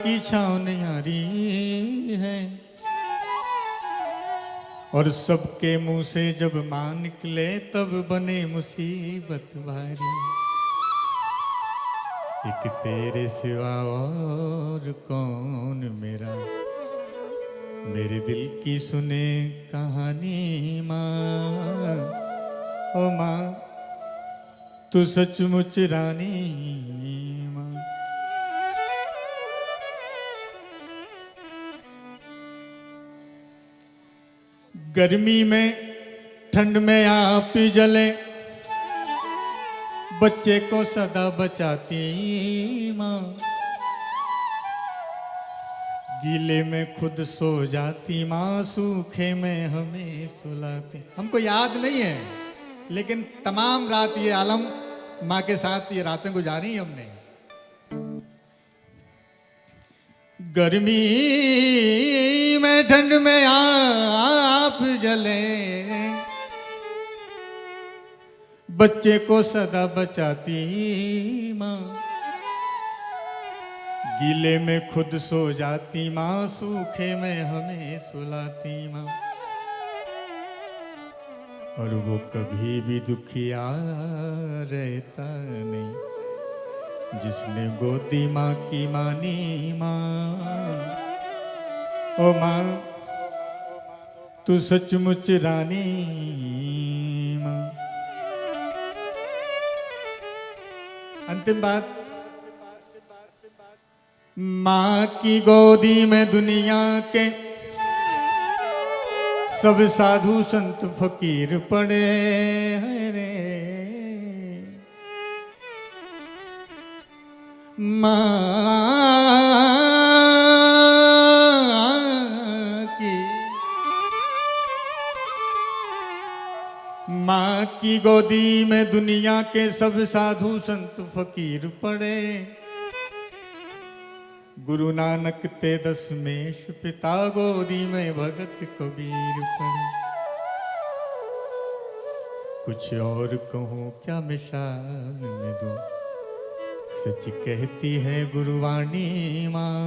की छाँव न्यारी है और सबके मुंह से जब मां निकले तब बने मुसीबत भारी। एक तेरे सिवा और कौन मेरा, मेरे दिल की सुने कहानी माँ। ओ माँ तू सचमुच रानी माँ। गर्मी में ठंड में आप जले, बच्चे को सदा बचाती माँ। गीले में खुद सो जाती माँ, सूखे में हमें सुलाती। हमको याद नहीं है लेकिन तमाम रात ये आलम माँ के साथ ये रातें गुजारी हमने। गर्मी में ठंड में आप जले, बच्चे को सदा बचाती माँ। गीले में खुद सो जाती माँ, सूखे में हमें सुलाती माँ। और वो कभी भी दुखिया रहता नहीं, जिसने गोदी माँ की मानी माँ। ओ माँ तू सचमुच रानी माँ। अंतिम बात, माँ की गोदी में दुनिया के सब साधु संत फकीर पड़े हैं रे। माँ की गोदी में दुनिया के सब साधु संत फकीर पड़े। गुरु नानक ते दशमेश पिता, गोदी में भगत कबीर पड़े। कुछ और कहूँ क्या मिसाल में दूं, सच कहती है गुरुवाणी माँ।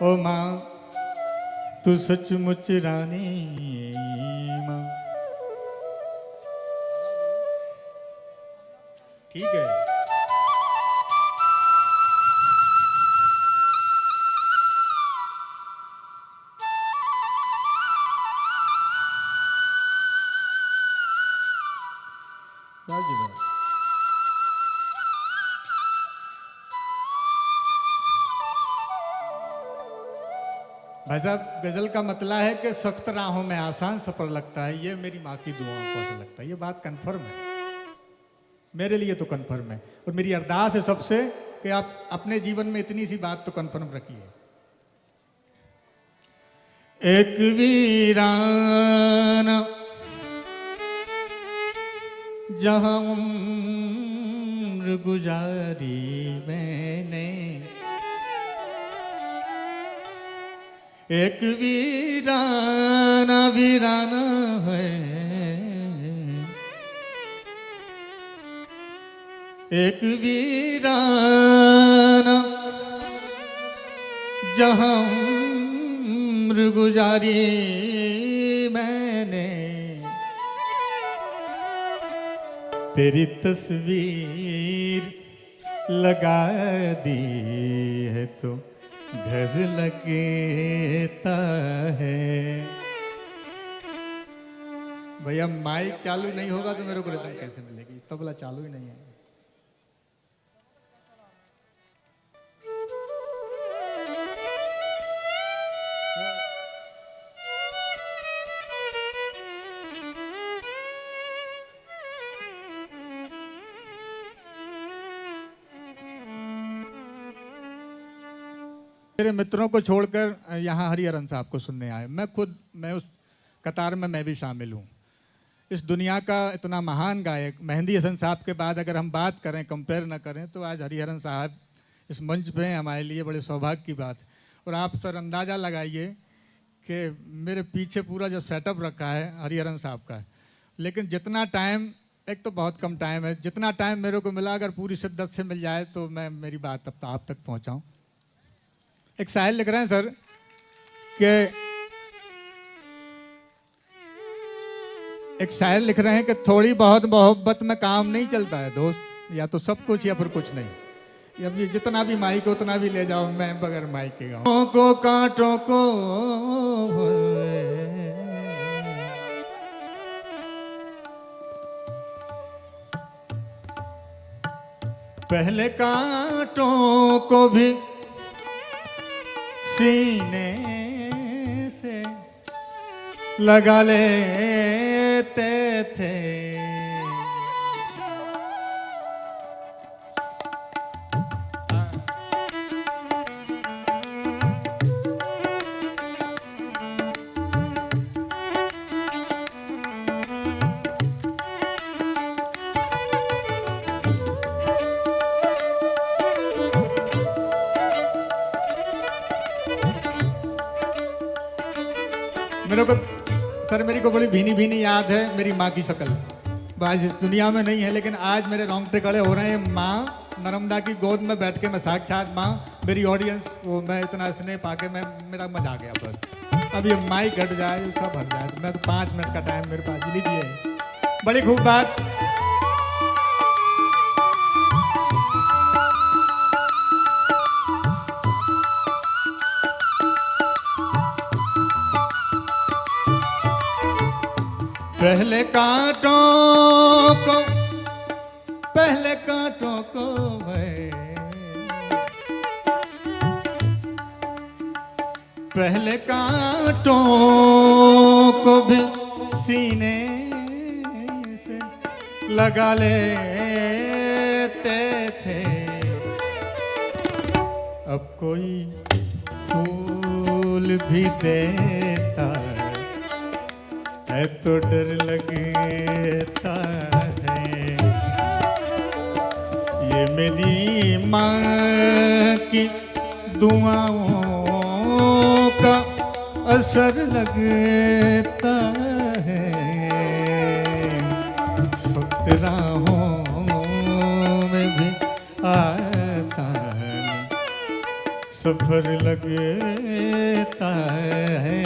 ओ माँ तू सचमुच रानी माँ। ठीक है। भाई साहब, गजल का मतला है कि सख्त राहों में आसान सफर लगता है। ये मेरी माँ की दुआओं को ऐसा लगता है। ये बात कंफर्म है, मेरे लिए तो कंफर्म है। और मेरी अरदास है सबसे कि आप अपने जीवन में इतनी सी बात तो कंफर्म रखिए। एक वीरान जहां उम्र गुजारी मैंने, एक वीराना वीराना है, एक वीराना जहां उम्र गुजारी मैंने। तेरी तस्वीर लगा दी है तो घर लगता है। भैया माइक चालू नहीं होगा तो मेरे को रिदम कैसे मिलेगी? तबला चालू ही नहीं है। मेरे मित्रों को छोड़कर यहाँ हरिहरन साहब को सुनने आए। मैं उस कतार में मैं भी शामिल हूँ। इस दुनिया का इतना महान गायक मेहंदी हसन साहब के बाद अगर हम बात करें, कंपेयर ना करें, तो आज हरिहरन साहब इस मंच पे हैं। हमारे लिए बड़े सौभाग्य की बात। और आप सर अंदाज़ा लगाइए कि मेरे पीछे पूरा जो सेटअप रखा है हरिहरन साहब का, लेकिन जितना टाइम एक तो बहुत कम टाइम है, जितना टाइम मेरे को मिला अगर पूरी शिद्दत से मिल जाए तो मैं मेरी बात अब आप तक पहुंचाऊं। एक शायर लिख रहे हैं सर कि एक शायर लिख रहे हैं कि थोड़ी बहुत मोहब्बत में काम नहीं चलता है दोस्त, या तो सब कुछ या फिर कुछ नहीं। अब ये जितना भी माइक उतना भी ले जाओ, मैं बगैर माइक के गाऊं। को कांटों को पहले कांटों को भी सीने से लगा लेते थे, मेरे को सर मेरी को बड़ी भीनी भीनी याद है मेरी माँ की शक्ल। आज इस दुनिया में नहीं है लेकिन आज मेरे रोंगटे खड़े हो रहे हैं। माँ नर्मदा की गोद में बैठ के मैं साक्षात माँ, मेरी ऑडियंस, वो मैं इतना स्नेह पाके मैं मेरा मजा आ गया बस। अब ये माइक घट जाए सब हट जाए, मैं तो 5 मिनट का टाइम मेरे पास लीजिए है। बड़ी खूब बात। पहले कांटों को पहले कांटों को भी सीने से लगा लेते थे। अब कोई फूल भी देता है तो डर लगता है। ये मेरी माँ की दुआओं का असर लगता है। सख्त राहों में भी आसान सफर लगता है।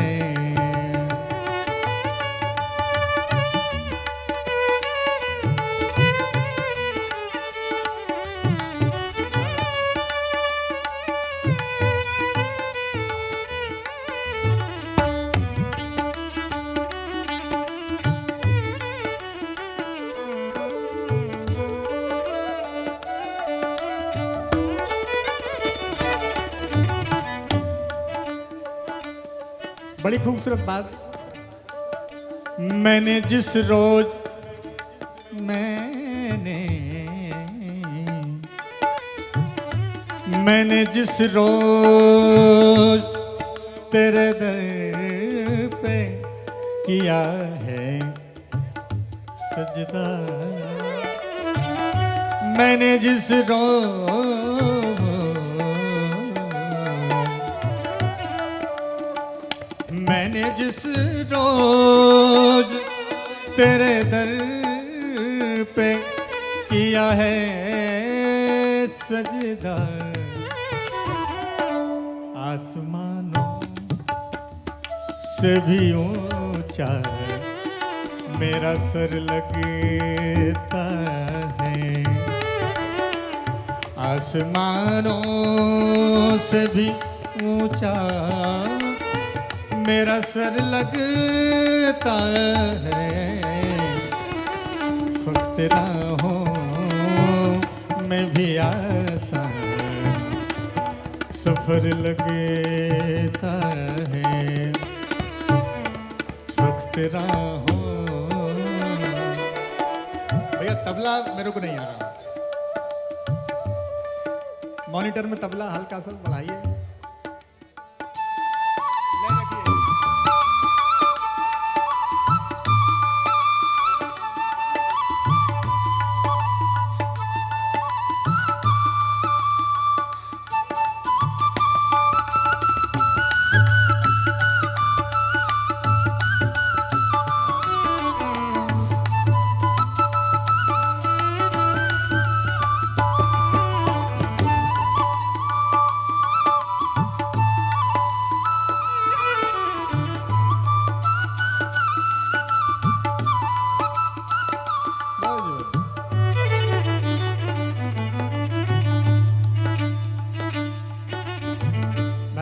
बड़ी खूबसूरत बात। मैंने जिस रोज मैंने जिस रोज तेरे दर पे किया है सजदा, मैंने जिस रोज तेरे दर पे किया है सजदा, आसमानों से भी ऊंचा मेरा सर लगता है। आसमानों से भी ऊंचा मेरा सर लगता है। सख्त राहों में भी आसान सफर लगता है। सख्त राहों। भैया तबला मेरे को नहीं आ रहा, मॉनिटर में तबला हल्का सा बढ़ाइए।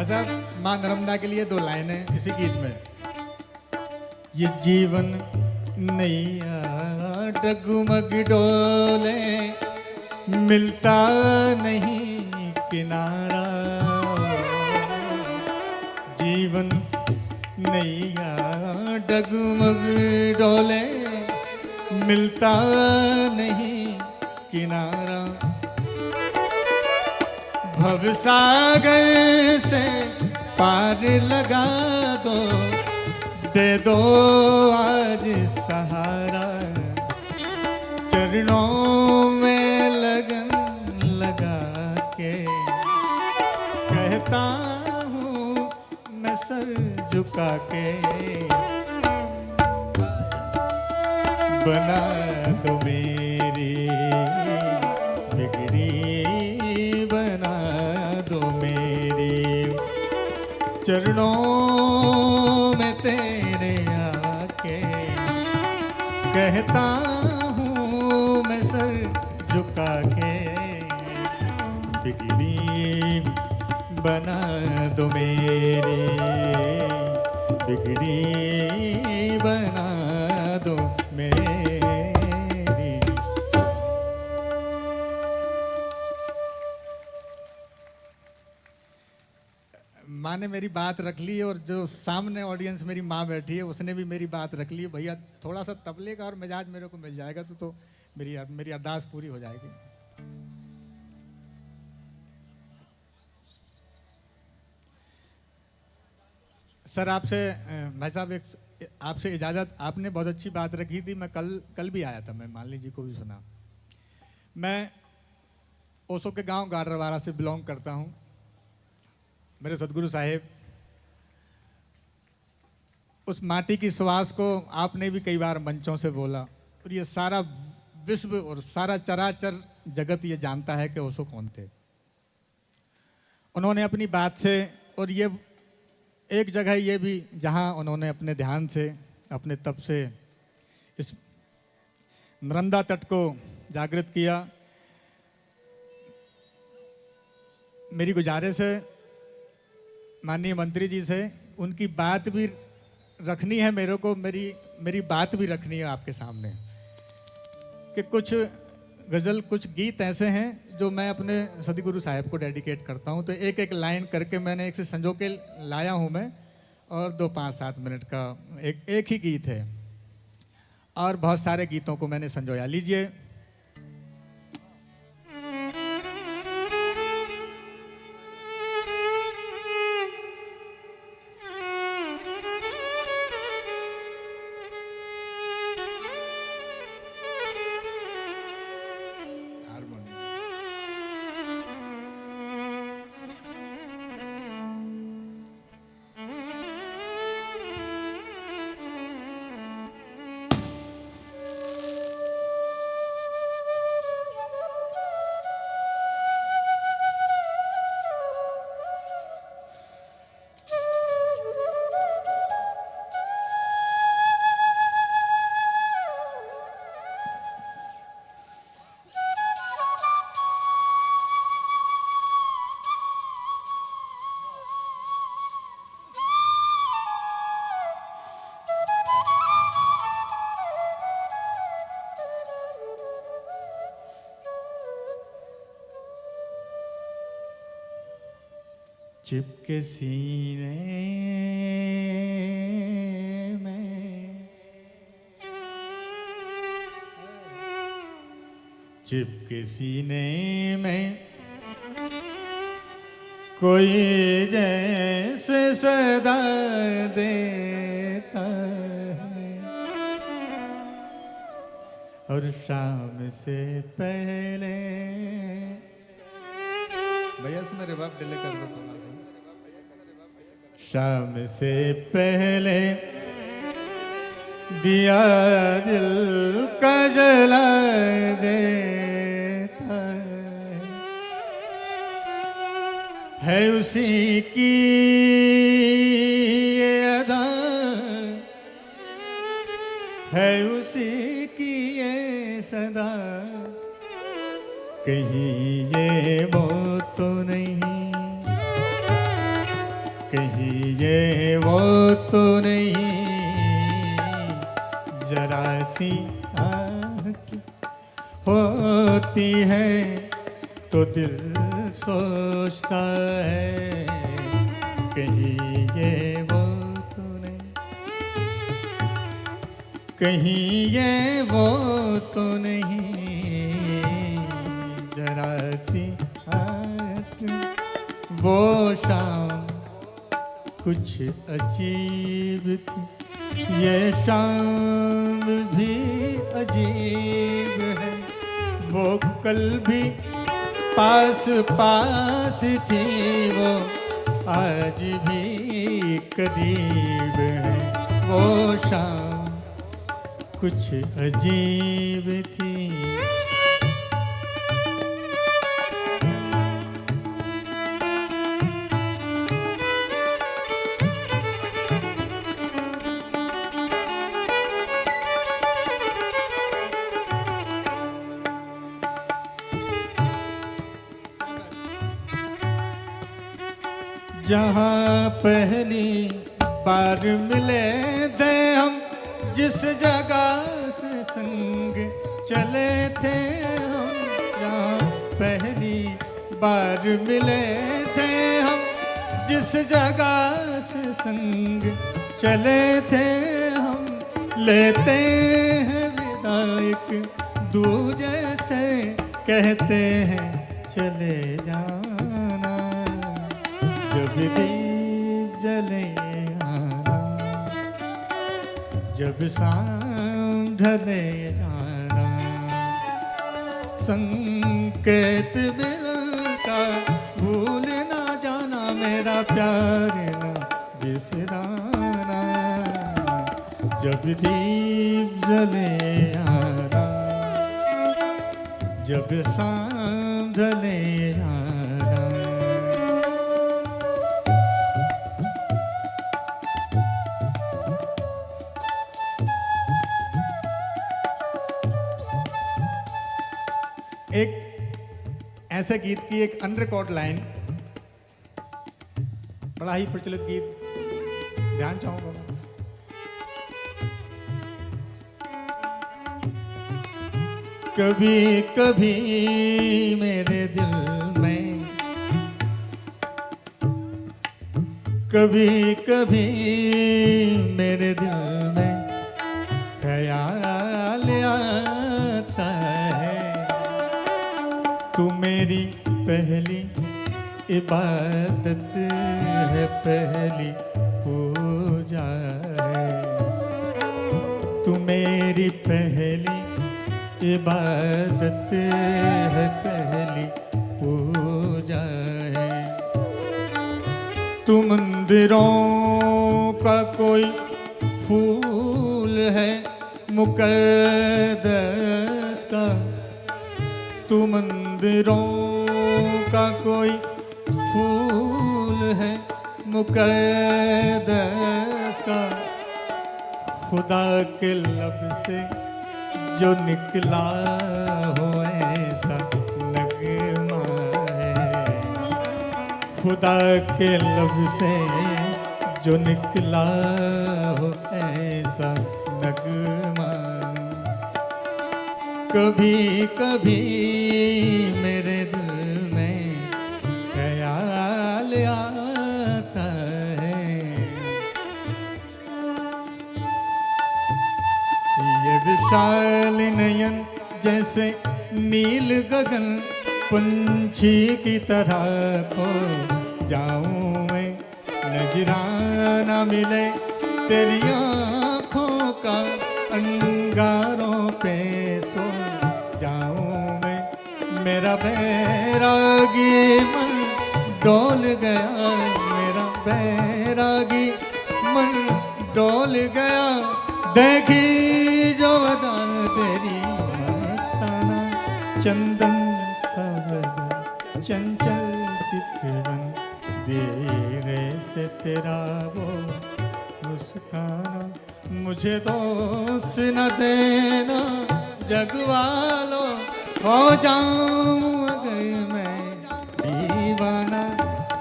भाई साहब, माँ नर्मदा के लिए 2 लाइनें इसी गीत में। ये जीवन नैया डगमग डोले, मिलता नहीं किनारा। जीवन नैया डगमग डोले, मिलता नहीं किनारा। भवसागर से पार लगा दो, दे दो आज सहारा। चरणों में लगन लगा के कहता हूँ मैं सर झुका के, बना दो मेरी बिगड़ी, बना दो मेरी। चरणों में तेरे आके कहता हूँ मैं सर झुका के, बिगड़ी बना दो मेरी, बिगड़ी बना दो मेरी। माँ ने मेरी बात रख ली और जो सामने ऑडियंस मेरी माँ बैठी है उसने भी मेरी बात रख ली। भैया थोड़ा सा तबले का और मिजाज मेरे को मिल जाएगा तो मेरी अरदास पूरी हो जाएगी। सर आपसे भाई साहब एक आपसे इजाज़त, आपने बहुत अच्छी बात रखी थी। मैं कल भी आया था, मैं मालिनी जी को भी सुना। मैं ओसो के गांव गाडरवारा से बिलोंग करता हूं। मेरे सदगुरु साहेब, उस माटी की सुवास को आपने भी कई बार मंचों से बोला और ये सारा विश्व और सारा चराचर जगत ये जानता है कि ओशो कौन थे। उन्होंने अपनी बात से, और ये एक जगह ये भी जहां उन्होंने अपने ध्यान से, अपने तप से इस नर्मदा तट को जागृत किया। मेरी गुजारिश है माननीय मंत्री जी से, उनकी बात भी रखनी है मेरे को, मेरी बात भी रखनी है आपके सामने कि कुछ गज़ल, कुछ गीत ऐसे हैं जो मैं अपने सदगुरु साहब को डेडिकेट करता हूं। तो एक एक लाइन करके मैंने एक से संजो के लाया हूं मैं, और 2 5-7 मिनट का एक ही गीत है और बहुत सारे गीतों को मैंने संजोया। लीजिए। चिपके सीने में, चिपके सीने में कोई जैसे सदा देता है, और शाम से पहले, भैया इसमें रिवर्ब डिले कर दो थोड़ा सा। शाम से पहले दिया दिल का जला देता है उसी की ये अदा, है उसी की ये सदा, कहीं ये वो तो नहीं तो नहीं, जरा सी आहट होती है तो दिल सोचता है, कहीं ये वो तो नहीं, कहीं ये वो तो नहीं, जरा सी आहट। वो शाम कुछ अजीब थी, ये शाम भी अजीब है, वो कल भी पास पास थी, वो आज भी करीब है, वो शाम कुछ अजीब थी। जहाँ पहली बार मिले थे हम, जिस जगह से संग चले थे हम, जहाँ पहली बार मिले थे हम, जिस जगह से संग चले थे हम, लेते हैं विदा एक दूजे से, कहते हैं चले जाना, जब दीप जले आना, जब शाम ढले जाना, संकेत मिलता भूल ना जाना, मेरा प्यार ना बिसराना, जब दीप जले आना, जब शाम ढले आना। एक ऐसे गीत की एक अनरिकॉर्ड लाइन, बड़ा ही प्रचलित गीत, ध्यान चाहूंगा मैं। कभी कभी मेरे दिल में, कभी कभी मेरे दिल में ख्याल आता है, तू मेरी पहली इबादत है, पहली पूजा है, तू मेरी पहली इबादत है, पहली पूजा है, तू मंदिरों का कोई फूल है मुकद्दस का, तू मंदिरों का कोई फूल है मुकद्दस का, खुदा के लब से जो निकला हो ऐसा नगमा है, खुदा के लब से जो निकला हो ऐसा नगमा। कभी कभी मेरे दिल में ख्याल आता है, ये विशाल नयन जैसे नील गगन, पंछी की तरह खो जाऊं मैं, नजराना मिले तेरी आँखों का, अंगारों पे सो जाऊं मैं, मेरा बैरागी मन डोल गया, मेरा बैरागी मन डोल गया, देखी जो अदा तेरी मस्ताना, चंदन सा बदन चंचल चितवन, धीरे से तेरा वो मुस्काना, मुझे दोष न देना जग वालों, हो जाऊं अगर मैं दीवाना,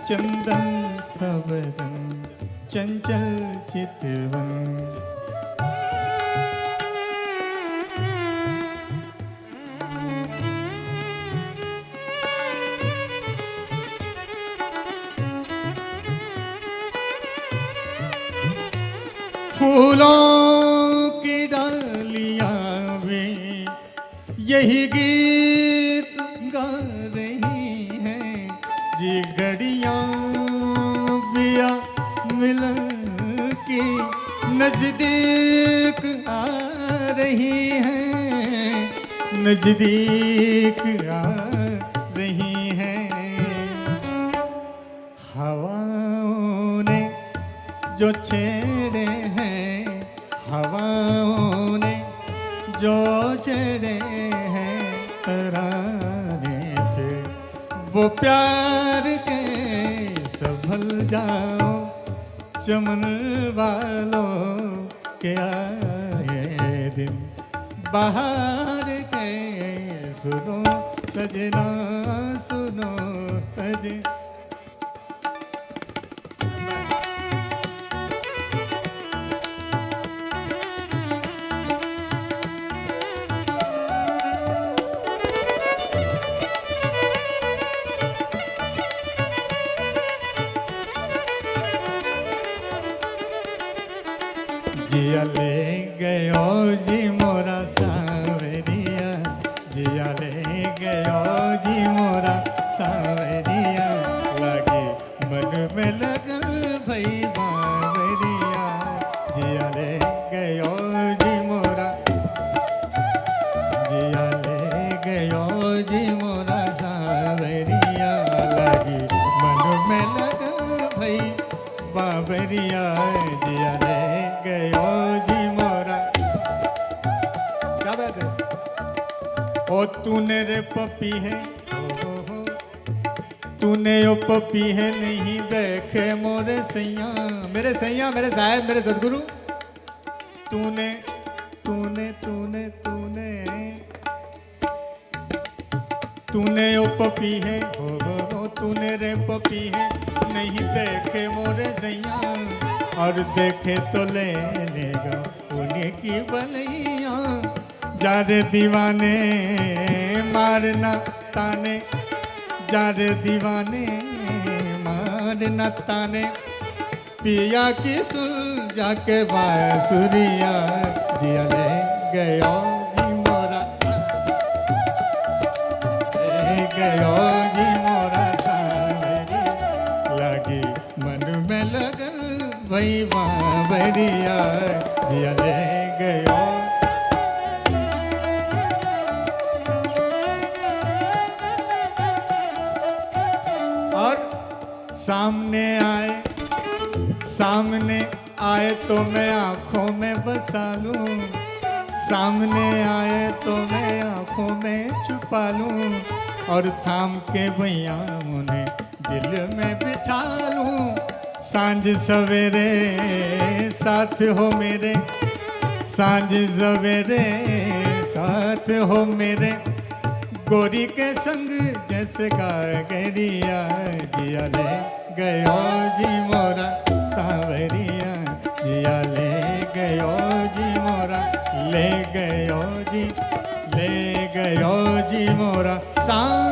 चंदन सा बदन चंचल चितवन। फूलों की डालियां में यही गीत गा रही हैं, जी घड़ियां बिया मिलन की नजदीक आ रही हैं, नजदीक आ रही हैं। हवाओं ने जो छेड़े हैं, हवाओं ने जो छेड़े हैं तराने, फिर वो प्यार के संभल जाओ चमन वालों के आए दिन। बाहर के सुनो सजना, सुनो सजना। जिया ले गयो जी मोरा सावरिया, जिया ले गयो जी मोरा सावरिया, लगे मन में लगन भई बावरिया। जिया ले गयो जी मोरा, जिया ले गयो जी मोरा सावरिया, लगे मन में लगन भई बावरिया। जिया ले गयो जी मोरा। क्या बात है? ओ तूने रे पपी है, ओ तूने ओ पपी है, नहीं देखे मोरे सैया, मेरे सैया, मेरे साहब, मेरे सदगुरु। तूने तूने तूने तूने तूने ओ पपी है, ओ तूने रे पपी है, नहीं देखे मोरे सैया, और देखे तो ले लेगा उन्हें की बलैया। जारे दीवाने मारना ताने, जारे दीवाने मारना ताने, पिया की सुन जाके बांसुरिया। जिया ले गयो जी मोरा, ले गयो जी मोरा सावरी, लगी मन में लगन वही बावरिया। जिया ले गयो। और सामने आए, सामने आए तो मैं आंखों में बसा लूं, सामने आए तो मैं आंखों में छुपा लूं, और थाम के भैया उन्हें दिल में बिठा लूं। सांझ सवेरे साथ हो मेरे, सांझ सवेरे साथ हो मेरे, गोरी के संग जैसे गागरिया। जिया ले गयो जी मोरा सावरिया, जिया ले गयो जी मोरा, ले गयो जी, ले गयो जी मोरा सावरिया।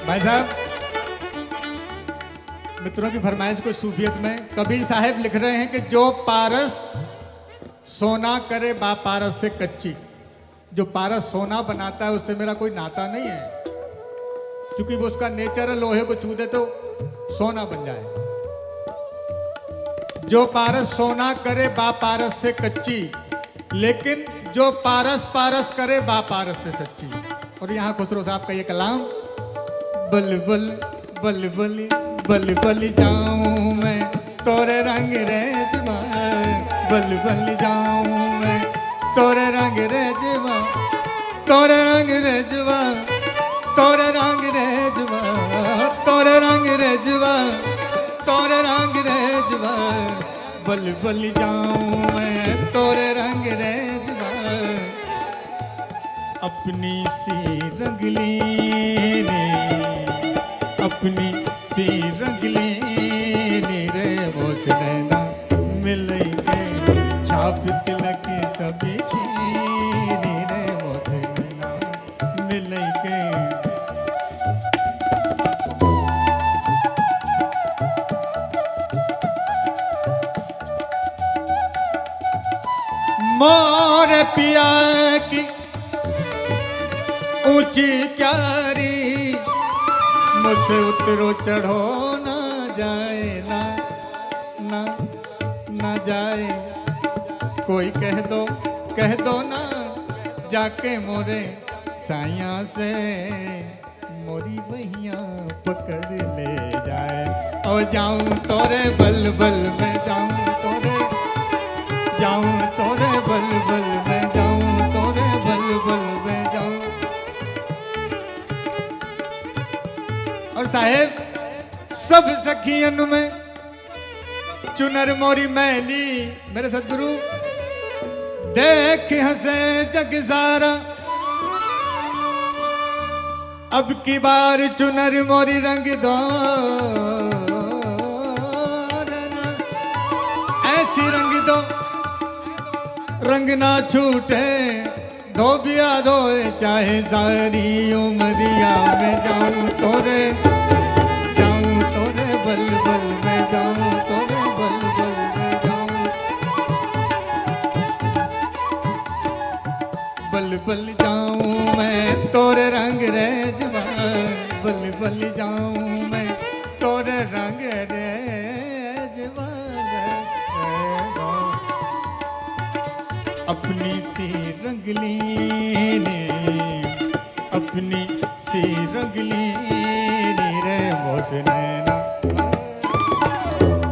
भाई साहब, मित्रों की फरमाइश को सूफियत में कबीर साहब लिख रहे हैं कि जो पारस सोना करे बा पारस से कच्ची, जो पारस सोना बनाता है उससे मेरा कोई नाता नहीं है, क्योंकि वो उसका नेचर है लोहे को छू दे तो सोना बन जाए। जो पारस सोना करे बा पारस से कच्ची, लेकिन जो पारस पारस करे बा पारस से सच्ची। और यहाँ खुसरो साहब का ये कलाम, बल बल बल बल बल बल जाऊं मैं तोरे रंग रेजवा, बल बल जाऊं मैं तोरे रंग रेजवा, तोरे रंग रेजवा, तोरे रंग रेजवा, तोरे रंग रेजवा, तोरे रंग रेजवा, बल बल जाऊं मैं तोरे रंग रेजवा। अपनी सी रंगली ने, अपनी सी रंगली ने रे मोछ नैना मिले के, छाप तिलक सभी छीनी रे मोछ नैना मिले के। मोर पिया की ऊंची क्यारी, मुझसे उतरो चढ़ो ना जाए, ना ना ना जाए। कोई कह दो ना जाके मोरे साइया से, मोरी बहिया पकड़ ले जाए। और जाऊं तोरे बल बल में, जाऊं तोरे, जाऊं तोरे बल बल में, जाऊं तोरे बल बल में जाऊं। और साहेब सब सखियन में चुनर मोरी मैली, मेरे सदगुरु देख हंसे जग सारा, अब की बार चुनर मोरी रंग दो, ऐसी रंग दो रंग ना छूटे, धोबिया धोए चाहे सारी उमरिया में। जाऊं तोरे, जाऊं तोरे बल बल में, जाऊं तोरे बल बल में जाऊं, बल बल जाऊं मैं तोरे रंग रेजवा, बल बल जाऊं मैं तोरे रंग रेजवा। अपनी सी रंगली ने, अपनी सी रंगली ने रे मोछ नैना,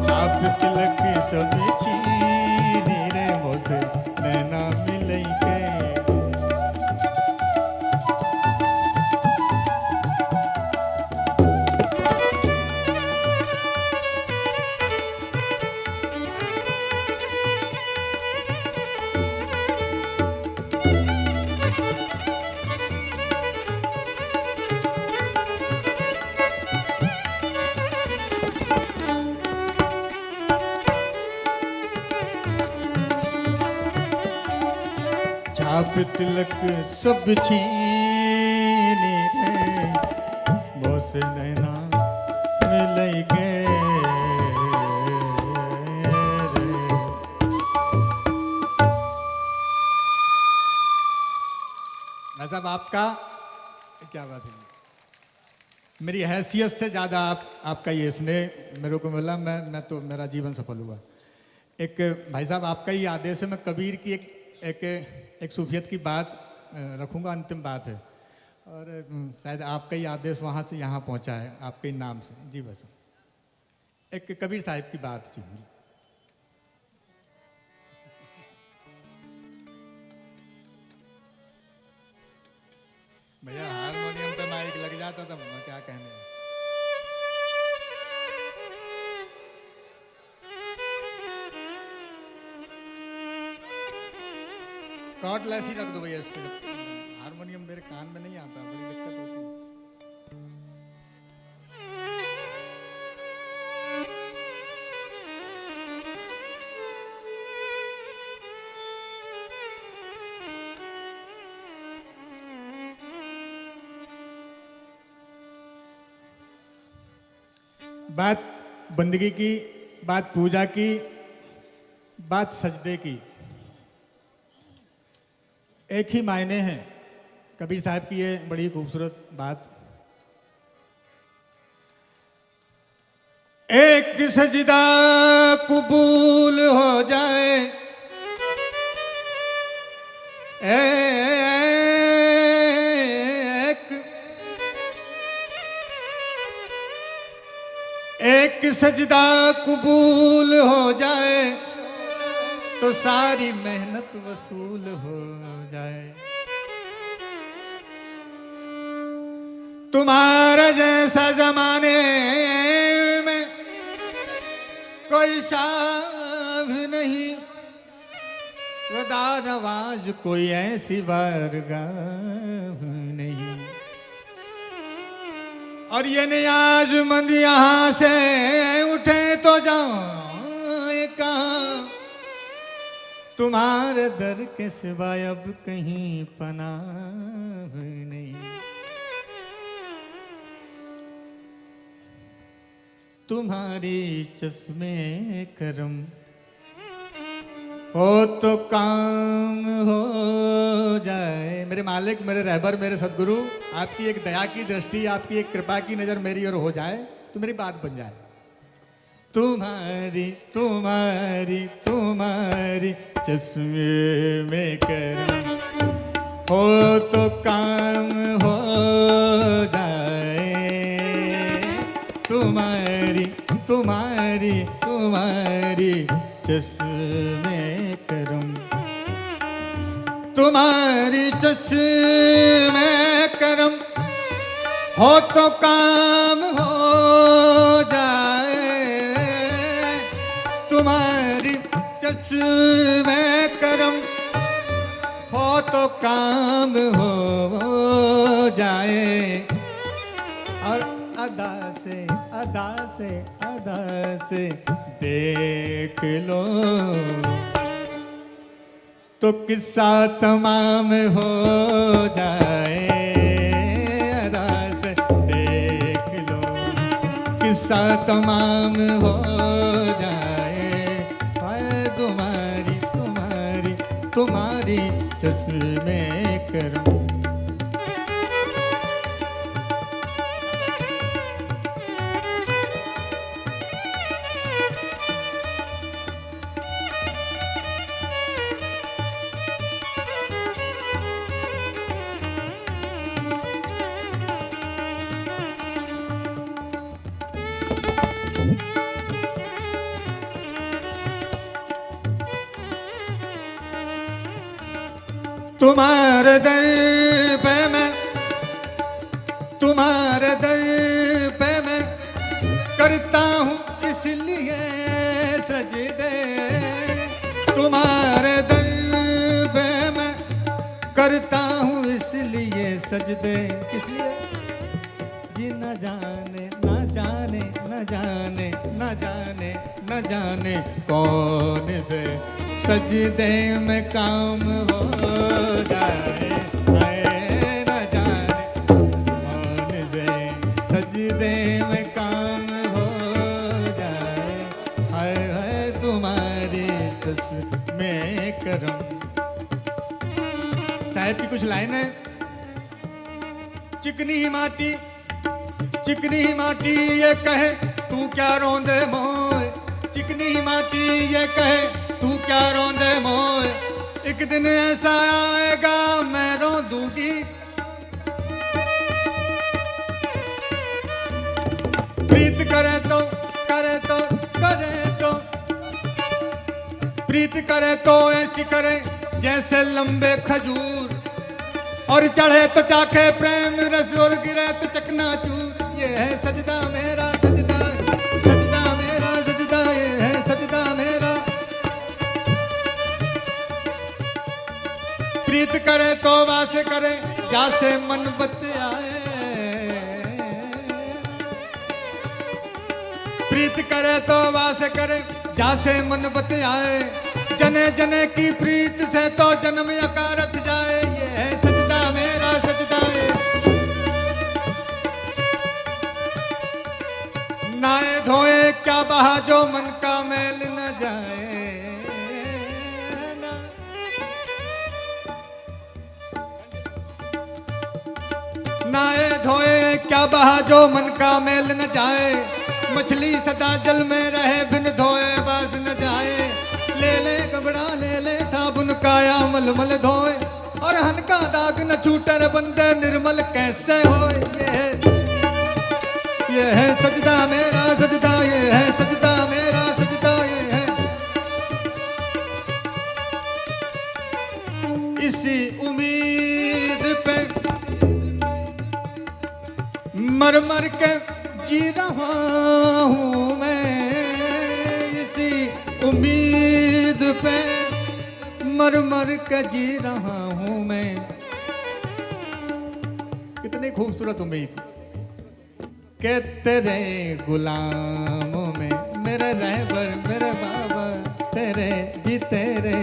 छाप तिलक सब छीनी रे मोछ नैना मिलई के। छाप तिलक सब छीनी रे मोछ नैना मिलई के रे। साहब आपका क्या बात है, मेरी हैसियत से ज़्यादा आपका ये स्नेह मेरे को मिला, मैं तो मेरा जीवन सफल हुआ। एक भाई साहब आपका ही आदेश है, मैं कबीर की एक सूफियत की बात रखूंगा, अंतिम बात है, और शायद आपका ही आदेश वहाँ से यहाँ पहुँचा है, आपके ही नाम से। जी बस एक कबीर साहिब की बात थी। भैया हारमोनियम पे माइक लग जाता था, क्या कहने। कॉर्डलेस ही रख दो भैया इस पे, हारमोनियम मेरे कान में नहीं आता, बड़ी दिक्कत होती है। बात बंदगी की, बात पूजा की, बात सजदे की, एक ही मायने हैं। कबीर साहब की ये बड़ी खूबसूरत बात। एक सजदा कबूल हो जाए, एक सजदा कबूल हो जाए तो सारी मेहनत वसूल हो जाए। तुम्हारा जैसा जमाने में कोई शाह नहीं, खुदा नवाज कोई ऐसी बारगाह नहीं। और ये नियाज़मंद यहाँ से उठे तो जाए कहाँ, तुम्हारे दर के सिवाय अब कहीं पनाह नहीं। तुम्हारी चश्मे करम हो तो काम हो जाए। मेरे मालिक, मेरे रहबर, मेरे सदगुरु, आपकी एक दया की दृष्टि, आपकी एक कृपा की नजर मेरी ओर हो जाए तो मेरी बात बन जाए। तुम्हारी तुम्हारी तुम्हारी चश्मे में करम हो तो काम हो जाए। तुम्हारी तुम्हारी तुम्हारी चश्मे करम, तुम्हारी चश्मे करम हो तो काम हो जाए। तुम्हारी चश्मे करम हो तो काम हो जाए। और अदा से अदा से अदा से देख लो तो किस्सा तमाम हो जाए। अदा से देख लो किस्सा तमाम हो जाए। हाय तुम्हारी तुम्हारी तुम्हारी चश्मे करम। तुम्हारे दर पे मैं, तुम्हारे दर पे मैं करता हूँ इसलिए सजदे। तुम्हारे दर पे मैं करता हूँ इसलिए सजदे। इसलिए जी न जाने न जाने न जाने न जाने न जाने कौन से सजदे में काम हो जाए। न जाने कौन से सजदे में काम हो जाए। हाय हाय तुम्हारी चश्मे करम। साहब की कुछ लाइन है। चिकनी माटी चिकनी माटी ये कहे तू क्या रोंदे मोए। चिकनी माटी ये कहे तू क्या रोंदे मोए। एक दिन ऐसा आएगा मैं रो दूंगी। प्रीत करे तो करे तो करे तो प्रीत करे तो ऐसी करे जैसे लंबे खजूर। और चढ़े तो चाखे प्रेम रस और गिरे तो चकनाचूर। ये है सजदा मेरा सजदा, सजदा मेरा सजदा, ये है सजदा मेरा। प्रीत करे तो वासे करे जासे मन बतियाए। प्रीत करे तो वासे करे जासे मन बतियाए। जने जने की प्रीत से तो जन्म अकारथ जाए। ये है सजदा मेरा सजदा। नाए धोए क्या बहा जो मन का मैल न जाए। नाए धोए क्या बहा जो मन का मैल न जाए। मछली सदा जल में रहे बिन धोए बास न जाए, ले ले कपड़ा ले ले साबुन काया मलमल धोए, और हन का दाग न छूटे रे बंदे निर्मल कैसे होए। ये है सजदा मेरा सजदा, ये है सजदा मेरा सजदा, ये है इसी उम्मीद पे मर मर के जी रहा हूँ मैं, इसी उम्मीद पे मर मर के जी रहा हूँ मैं। कितनी खूबसूरत उम्मीद के तेरे गुलामों में मेरे रहबर मेरे बाबा, तेरे जी तेरे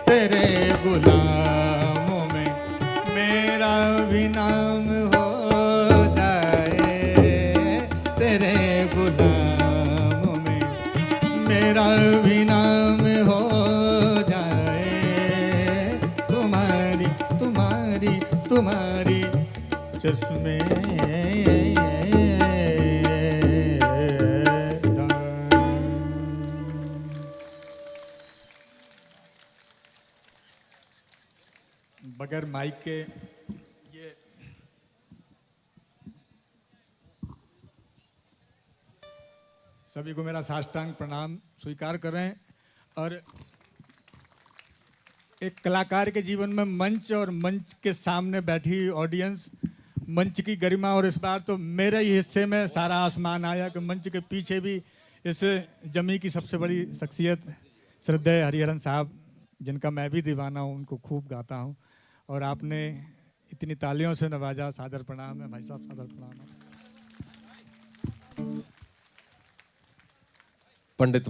तेरे गुलामों में मेरा भी नाम हो जाए, तेरे गुलामों में मेरा भी नाम हो जाए, तुम्हारी तुम्हारी तुम्हारी चश्मे बगैर माइक के ये सभी को मेरा साष्टांग प्रणाम स्वीकार करें। और एक कलाकार के जीवन में मंच और मंच के सामने बैठी ऑडियंस, मंच की गरिमा, और इस बार तो मेरे ही हिस्से में सारा आसमान आया कि मंच के पीछे भी इस जमी की सबसे बड़ी शख्सियत श्रद्धेय हरिहरन साहब, जिनका मैं भी दीवाना हूँ, उनको खूब गाता हूँ, और आपने इतनी तालियों से नवाजा। सादर प्रणाम है भाई साहब, सादर प्रणाम है। पंडित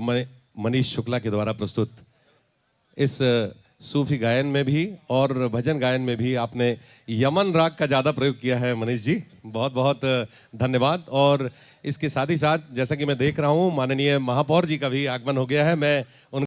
मनीष शुक्ला के द्वारा प्रस्तुत इस सूफी गायन में भी और भजन गायन में भी आपने यमन राग का ज़्यादा प्रयोग किया है मनीष जी, बहुत बहुत धन्यवाद। और इसके साथ ही साथ जैसा कि मैं देख रहा हूँ माननीय महापौर जी का भी आगमन हो गया है, मैं उन